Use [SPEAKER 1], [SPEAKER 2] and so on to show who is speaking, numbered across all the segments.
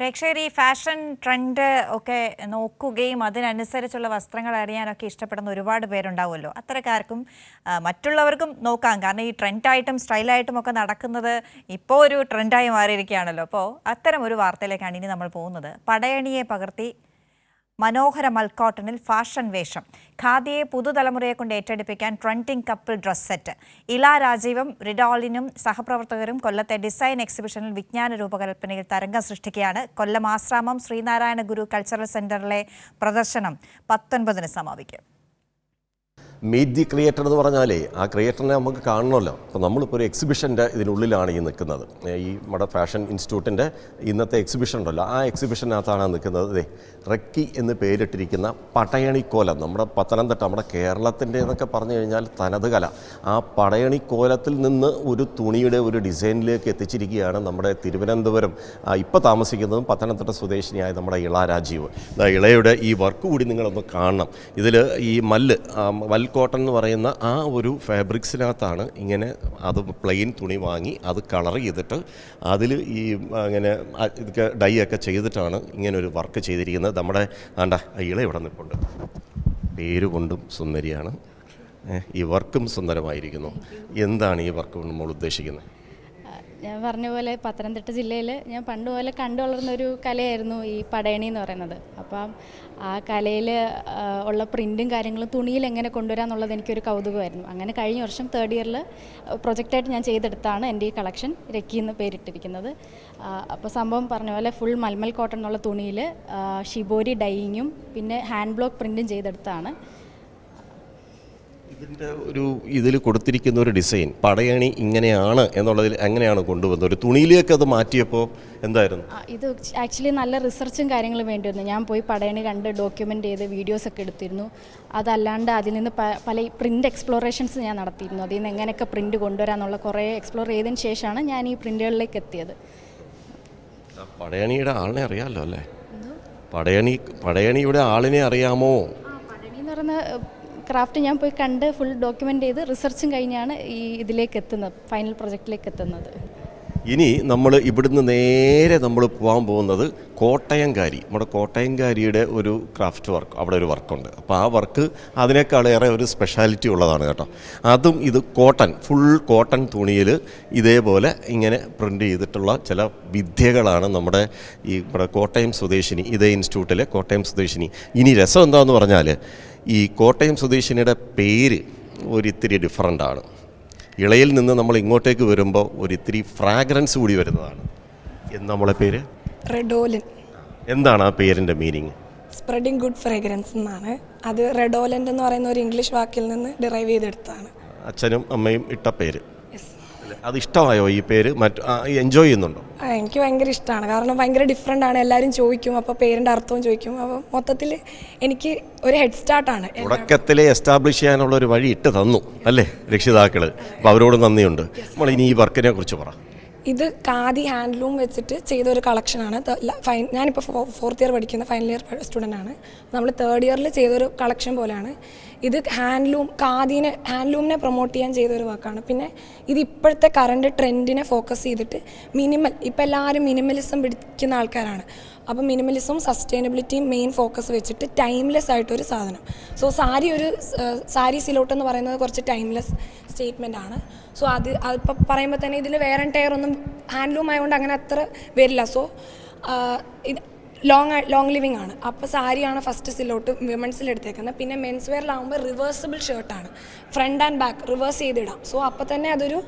[SPEAKER 1] പ്രേക്ഷകർ ഈ fashion trend ഒക്കെ നോക്കുകയും അതിനനുസരിച്ചുള്ള വസ്ത്രങ്ങൾ അറിയാനൊക്കെ ഇഷ്ടപ്പെടുന്ന ഒരുപാട് പേരുണ്ടാവുമല്ലോ. അത്തരക്കാർക്കും മറ്റുള്ളവർക്കും നോക്കാം. കാരണം ഈ ട്രെൻഡായിട്ടും സ്റ്റൈലായിട്ടും ഒക്കെ നടക്കുന്നത് ഇപ്പോൾ ഒരു ട്രെൻഡായി മാറിയിരിക്കുകയാണല്ലോ. അപ്പോൾ അത്തരം ഒരു വാർത്തയിലേക്കാണ് ഇനി നമ്മൾ പോകുന്നത്. പടയണിയെ പകർത്തി മനോഹര മൽക്കോട്ടണിൽ ഫാഷൻ വേഷം. ഖാദിയെ പുതുതലമുറയെ കൊണ്ട് ഏറ്റെടുപ്പിക്കാൻ ട്രെൻഡിംഗ് കപ്പിൾ ഡ്രസ് സെറ്റ്. ഇള രാജീവും റിഡോളിനും സഹപ്രവർത്തകരും കൊല്ലത്തെ ഡിസൈൻ എക്സിബിഷനിൽ വിജ്ഞാന രൂപകൽപ്പനയിൽ തരംഗം സൃഷ്ടിക്കുകയാണ്. കൊല്ലം ആശ്രാമം ശ്രീനാരായണ ഗുരു കൾച്ചറൽ സെന്ററിലെ പ്രദർശനം 19-ന് സമാപിക്കും.
[SPEAKER 2] മീറ്റ് ദി ക്രിയേറ്റർ എന്ന് പറഞ്ഞാലേ ആ ക്രിയേറ്ററിനെ നമുക്ക് കാണണമല്ലോ. അപ്പോൾ നമ്മളിപ്പോൾ ഒരു എക്സിബിഷൻ്റെ ഇതിനുള്ളിലാണ് ഈ നിൽക്കുന്നത്. ഈ നമ്മുടെ ഫാഷൻ ഇൻസ്റ്റിറ്റ്യൂട്ടിൻ്റെ ഇന്നത്തെ എക്സിബിഷൻ ഉണ്ടല്ലോ, ആ എക്സിബിഷനകത്താണ് നിൽക്കുന്നത്. റക്കി എന്ന് പേരിട്ടിരിക്കുന്ന പടയണിക്കോലം, നമ്മുടെ പത്തനംതിട്ട, നമ്മുടെ കേരളത്തിൻ്റെ എന്നൊക്കെ പറഞ്ഞു കഴിഞ്ഞാൽ തനത് കല. ആ പടയണിക്കോലത്തിൽ നിന്ന് ഒരു തുണിയുടെ ഒരു ഡിസൈനിലേക്ക് എത്തിച്ചിരിക്കുകയാണ് നമ്മുടെ തിരുവനന്തപുരം ഇപ്പോൾ താമസിക്കുന്നതും പത്തനംതിട്ട സ്വദേശിനിയായ നമ്മുടെ ഇള രാജീവ്. ഇളയുടെ ഈ വർക്ക് കൂടി നിങ്ങളൊന്ന് കാണണം. ഇതിൽ ഈ കോട്ടൺ എന്ന് പറയുന്ന ആ ഒരു ഫാബ്രിക്സിനകത്താണ് ഇങ്ങനെ അത് പ്ലെയിൻ തുണി വാങ്ങി അത് കളർ ചെയ്തിട്ട് അതിൽ ഈ അങ്ങനെ ഇതൊക്കെ ഡൈ ഒക്കെ ചെയ്തിട്ടാണ് ഇങ്ങനെ ഒരു വർക്ക് ചെയ്തിരിക്കുന്നത്. നമ്മുടെ ഇള ഇവിടെ നിൽപ്പുണ്ട്. പേര് കൊണ്ടും സുന്ദരിയാണ്, ഈ വർക്കും സുന്ദരമായിരിക്കുന്നു. എന്താണ് ഈ വർക്ക് കൊണ്ട് നമ്മൾ ഉദ്ദേശിക്കുന്നത്?
[SPEAKER 3] ഞാൻ പറഞ്ഞ പോലെ പത്തനംതിട്ട ജില്ലയിൽ ഞാൻ പണ്ട് പോലെ കണ്ടു വളർന്നൊരു കലയായിരുന്നു ഈ പടയണി എന്ന് പറയുന്നത്. അപ്പം ആ കലയിൽ ഉള്ള പ്രിൻറ്റും കാര്യങ്ങളും തുണിയിൽ എങ്ങനെ കൊണ്ടുവരാമെന്നുള്ളത് എനിക്കൊരു കൗതുകമായിരുന്നു. അങ്ങനെ കഴിഞ്ഞ വർഷം 3rd ഇയറിൽ പ്രൊജക്റ്റായിട്ട് ഞാൻ ചെയ്തെടുത്താണ് എൻ്റെ ഈ കളക്ഷൻ രക്കി എന്ന് പേരിട്ടിരിക്കുന്നത്. അപ്പോൾ സംഭവം പറഞ്ഞ പോലെ ഫുൾ മൽമൽ കോട്ടൺ എന്നുള്ള തുണിയിൽ ഷിബോരി ഡൈയിങ്ങും പിന്നെ ഹാൻഡ് ബ്ലോക്ക് പ്രിൻറ്റും ചെയ്തെടുത്താണ്.
[SPEAKER 2] ഇതിൻ്റെ ഇതിൽ കൊടുത്തിരിക്കുന്ന ഒരു ഡിസൈൻ പടയണി ഇങ്ങനെയാണ് എന്നുള്ളതിൽ എങ്ങനെയാണ് കൊണ്ടുവന്നത്? ഒരു തുണിയിലേക്ക് അത് മാറ്റിയപ്പോൾ എന്തായിരുന്നു?
[SPEAKER 3] ഇത് ആക്ച്വലി നല്ല റിസർച്ചും കാര്യങ്ങളും വേണ്ടിയിരുന്നു. ഞാൻ പോയി പടയണി കണ്ട് ഡോക്യുമെൻ്റ് ചെയ്ത് വീഡിയോസൊക്കെ എടുത്തിരുന്നു. അതല്ലാണ്ട് അതിൽ നിന്ന് പല പ്രിൻ്റ് എക്സ്പ്ലോറേഷൻസ് ഞാൻ നടത്തിയിരുന്നു. അതിൽ നിന്ന് എങ്ങനെയൊക്കെ പ്രിൻ്റ് കൊണ്ടുവരാമെന്നുള്ള കുറേ എക്സ്പ്ലോർ ചെയ്തതിന് ശേഷമാണ് ഞാൻ ഈ പ്രിൻ്റുകളിലേക്ക് എത്തിയത്.
[SPEAKER 2] പടയണിയുടെ ആളിനെ അറിയാമല്ലോ അല്ലേ? പടയണിയുടെ ആളിനെ അറിയാമോ?
[SPEAKER 3] പടയണി എന്ന് പറയുന്ന ക്രാഫ്റ്റ് ഞാൻ പോയി കണ്ട് ഫുൾ ഡോക്യുമെൻ്റ് ചെയ്ത് റിസർച്ചും കഴിഞ്ഞാണ് ഈ ഇതിലേക്ക് എത്തുന്നത്, ഫൈനൽ പ്രൊജക്റ്റിലേക്ക് എത്തുന്നത്.
[SPEAKER 2] ഇനി നമ്മൾ ഇവിടുന്ന് നേരെ നമ്മൾ പോകാൻ പോകുന്നത് കോട്ടയംകാരി, നമ്മുടെ കോട്ടയംകാരിയുടെ ഒരു ക്രാഫ്റ്റ് വർക്ക്, അവിടെ ഒരു വർക്കുണ്ട്. അപ്പോൾ ആ വർക്ക് അതിനേക്കാളേറെ ഒരു സ്പെഷ്യാലിറ്റി ഉള്ളതാണ് കേട്ടോ. അതും ഇത് ഫുൾ കോട്ടൺ തുണിയിൽ ഇതേപോലെ ഇങ്ങനെ പ്രിൻ്റ് ചെയ്തിട്ടുള്ള ചില വിദ്യകളാണ് നമ്മുടെ ഇവിടെ കോട്ടയം സ്വദേശിനി, ഇതേ ഇൻസ്റ്റിറ്റ്യൂട്ടിലെ കോട്ടയം സ്വദേശിനി. ഇനി രസം എന്താണെന്ന് പറഞ്ഞാൽ ഈ കോട്ടയം സ്വദേശിനിയുടെ പേര് ഒരിത്തിരി ഡിഫറൻ്റാണ്. ഇളയിൽ നിന്ന് നമ്മൾ ഇങ്ങോട്ടേക്ക് വരുമ്പോൾ ഒരിത്തിരി ഫ്രാഗ്രൻസ് കൂടി വരുന്നതാണ്. നമ്മളെ പേര്
[SPEAKER 4] റെഡോലൻ.
[SPEAKER 2] എന്താണ് ആ പേരിൻ്റെ മീനിങ്?
[SPEAKER 4] സ്പ്രെഡിങ് ഗുഡ് ഫ്രാഗ്രൻസ് എന്നാണ്. അത് റെഡോലൻ്റ് എന്ന് പറയുന്ന ഒരു ഇംഗ്ലീഷ് വാക്കിൽ നിന്ന് ഡിറൈവ് ചെയ്തെടുത്താണ്.
[SPEAKER 2] അച്ഛനും അമ്മയും ഇട്ട പേര്. അത് ഇഷ്ടമായോ ഈ പേര്? എൻജോയ് ചെയ്യുന്നുണ്ടോ?
[SPEAKER 4] എനിക്ക് ഭയങ്കര ഇഷ്ടമാണ്. കാരണം ഭയങ്കര ഡിഫറെൻ്റ് ആണ്. എല്ലാവരും ചോദിക്കും, അപ്പോൾ പേരിൻ്റെ അർത്ഥവും ചോദിക്കും. അപ്പോൾ മൊത്തത്തിൽ എനിക്ക് ഒരു ഹെഡ് സ്റ്റാർട്ടാണ്.
[SPEAKER 2] തുടക്കത്തിലെ എസ്റ്റാബ്ലിഷ് ചെയ്യാനുള്ള ഒരു വഴി ഇട്ട് തന്നു അല്ലേ രക്ഷിതാക്കൾ? അപ്പോൾ അവരോട് നന്ദിയുണ്ട്. നമ്മൾ ഇനി ഈ വർക്കിനെ കുറിച്ച് പറ.
[SPEAKER 4] ഇത് ഖാദി ഹാൻഡ്ലൂം വെച്ചിട്ട് ചെയ്തൊരു കളക്ഷനാണ്. ഞാനിപ്പോൾ 4th ഇയർ പഠിക്കുന്ന ഫൈനൽ ഇയർ സ്റ്റുഡൻ്റ് ആണ്. നമ്മൾ 3rd ഇയറിൽ ചെയ്തൊരു കളക്ഷൻ പോലെയാണ് ഇത്. ഹാൻഡ്ലൂമിനെ പ്രൊമോട്ട് ചെയ്യാൻ ചെയ്തൊരു വർക്കാണ്. പിന്നെ ഇത് ഇപ്പോഴത്തെ കറണ്ട് ട്രെൻഡിനെ ഫോക്കസ് ചെയ്തിട്ട് ഇപ്പോൾ എല്ലാവരും മിനിമലിസം പിടിക്കുന്ന ആൾക്കാരാണ്. അപ്പോൾ മിനിമലിസം സസ്റ്റൈനബിലിറ്റിയും മെയിൻ ഫോക്കസ് വെച്ചിട്ട് ടൈംലെസ് ആയിട്ടൊരു സാധനം. സോ സാരി സിലോട്ട് എന്ന് പറയുന്നത് കുറച്ച് ടൈംലെസ് സ്റ്റേറ്റ്മെൻ്റ് ആണ്. സോ അതിപ്പോൾ പറയുമ്പോൾ തന്നെ ഇതിൽ വെയർ ആൻഡ് ടയർ ഒന്നും ഹാൻഡ്ലൂം ആയതുകൊണ്ട് അങ്ങനെ അത്ര വരില്ല. സോ ഇത് ലോങ് ലിവിങ് ആണ്. അപ്പോൾ സാരിയാണ് ഫസ്റ്റ് സിലോട്ട് വിമൻസിൽ എടുത്തേക്കുന്നത്. പിന്നെ മെൻസ് വെയറിലാവുമ്പോൾ റിവേഴ്സിബിൾ ഷർട്ടാണ്, ഫ്രണ്ട് ആൻഡ് ബാക്ക് റിവേഴ്സ് ചെയ്തിടാം. സോ അപ്പോൾ തന്നെ അതൊരു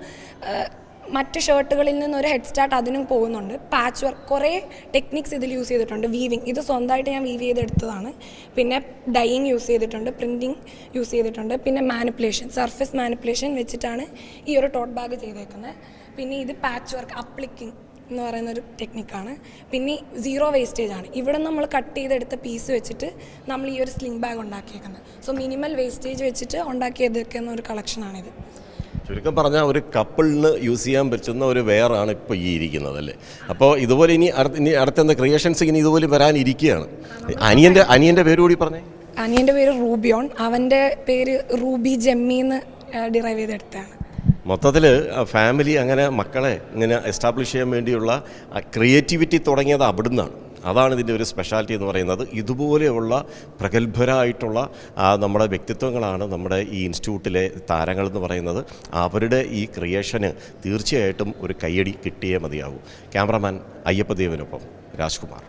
[SPEAKER 4] മറ്റ് ഷർട്ടുകളിൽ നിന്നൊരു ഹെഡ് സ്റ്റാർട്ട് അതിനും പോകുന്നുണ്ട്. പാച്ച് വർക്ക് കുറേ ടെക്നിക്സ് ഇതിൽ യൂസ് ചെയ്തിട്ടുണ്ട്. വീവിങ് ഇത് സ്വന്തമായിട്ട് ഞാൻ വീവ് ചെയ്തെടുത്തതാണ്. പിന്നെ ഡൈയിങ് യൂസ് ചെയ്തിട്ടുണ്ട്, പ്രിൻറ്റിങ് യൂസ് ചെയ്തിട്ടുണ്ട്. പിന്നെ മാനിപ്പുലേഷൻ, സർഫസ് മാനിപ്പുലേഷൻ വെച്ചിട്ടാണ് ഈ ഒരു ടോട്ട് ബാഗ് ചെയ്തേക്കുന്നത്. പിന്നെ ഇത് പാച്ച് വർക്ക് അപ്ലിക്കിങ് എന്ന് പറയുന്നൊരു ടെക്നിക്കാണ്. പിന്നെ 0 വേസ്റ്റേജ് ആണ്. ഇവിടെ നമ്മൾ കട്ട് ചെയ്തെടുത്ത പീസ് വെച്ചിട്ട് നമ്മൾ ഈ ഒരു സ്ലിംഗ് ബാഗ് ഉണ്ടാക്കിയേക്കുന്നത്. സോ മിനിമൽ വേസ്റ്റേജ് വെച്ചിട്ട് ഉണ്ടാക്കിയെടുക്കുന്ന ഒരു കളക്ഷനാണിത്.
[SPEAKER 2] ചുരുക്കം പറഞ്ഞാൽ ഒരു കപ്പിളിന് യൂസ് ചെയ്യാൻ പറ്റുന്ന ഒരു വെയറാണ് ഇപ്പോൾ ഈ ഇരിക്കുന്നത് അല്ലേ? അപ്പോൾ ഇതുപോലെ ഇനി അടുത്ത ക്രിയേഷൻസ് ഇനി ഇതുപോലെ വരാനിരിക്കുകയാണ്. അനിയൻ്റെ പേര് കൂടി പറഞ്ഞേ.
[SPEAKER 4] അനിയൻ്റെ പേര് റൂബിയോൺ, അവൻ്റെ പേര് റൂബി ജെമ്മിന്ന് ഡിറൈവ് ചെയ്തെടുത്താണ്.
[SPEAKER 2] മൊത്തത്തിൽ ഫാമിലി അങ്ങനെ മക്കളെ ഇങ്ങനെ എസ്റ്റാബ്ലിഷ് ചെയ്യാൻ വേണ്ടിയുള്ള ക്രിയേറ്റിവിറ്റി തുടങ്ങിയത് അവിടുന്നാണ്. അതാണ് ഇതിൻ്റെ ഒരു സ്പെഷ്യാലിറ്റി എന്ന് പറയുന്നത്. ഇതുപോലെയുള്ള പ്രഗത്ഭരായിട്ടുള്ള നമ്മുടെ വ്യക്തിത്വങ്ങളാണ് നമ്മുടെ ഈ ഇൻസ്റ്റിറ്റ്യൂട്ടിലെ താരങ്ങളെന്ന് പറയുന്നത്. അവരുടെ ഈ ക്രിയേഷന് തീർച്ചയായിട്ടും ഒരു കയ്യടി കിട്ടിയേ മതിയാകൂ. ക്യാമറാമാൻ അയ്യപ്പദേവനൊപ്പം രാജ്കുമാർ.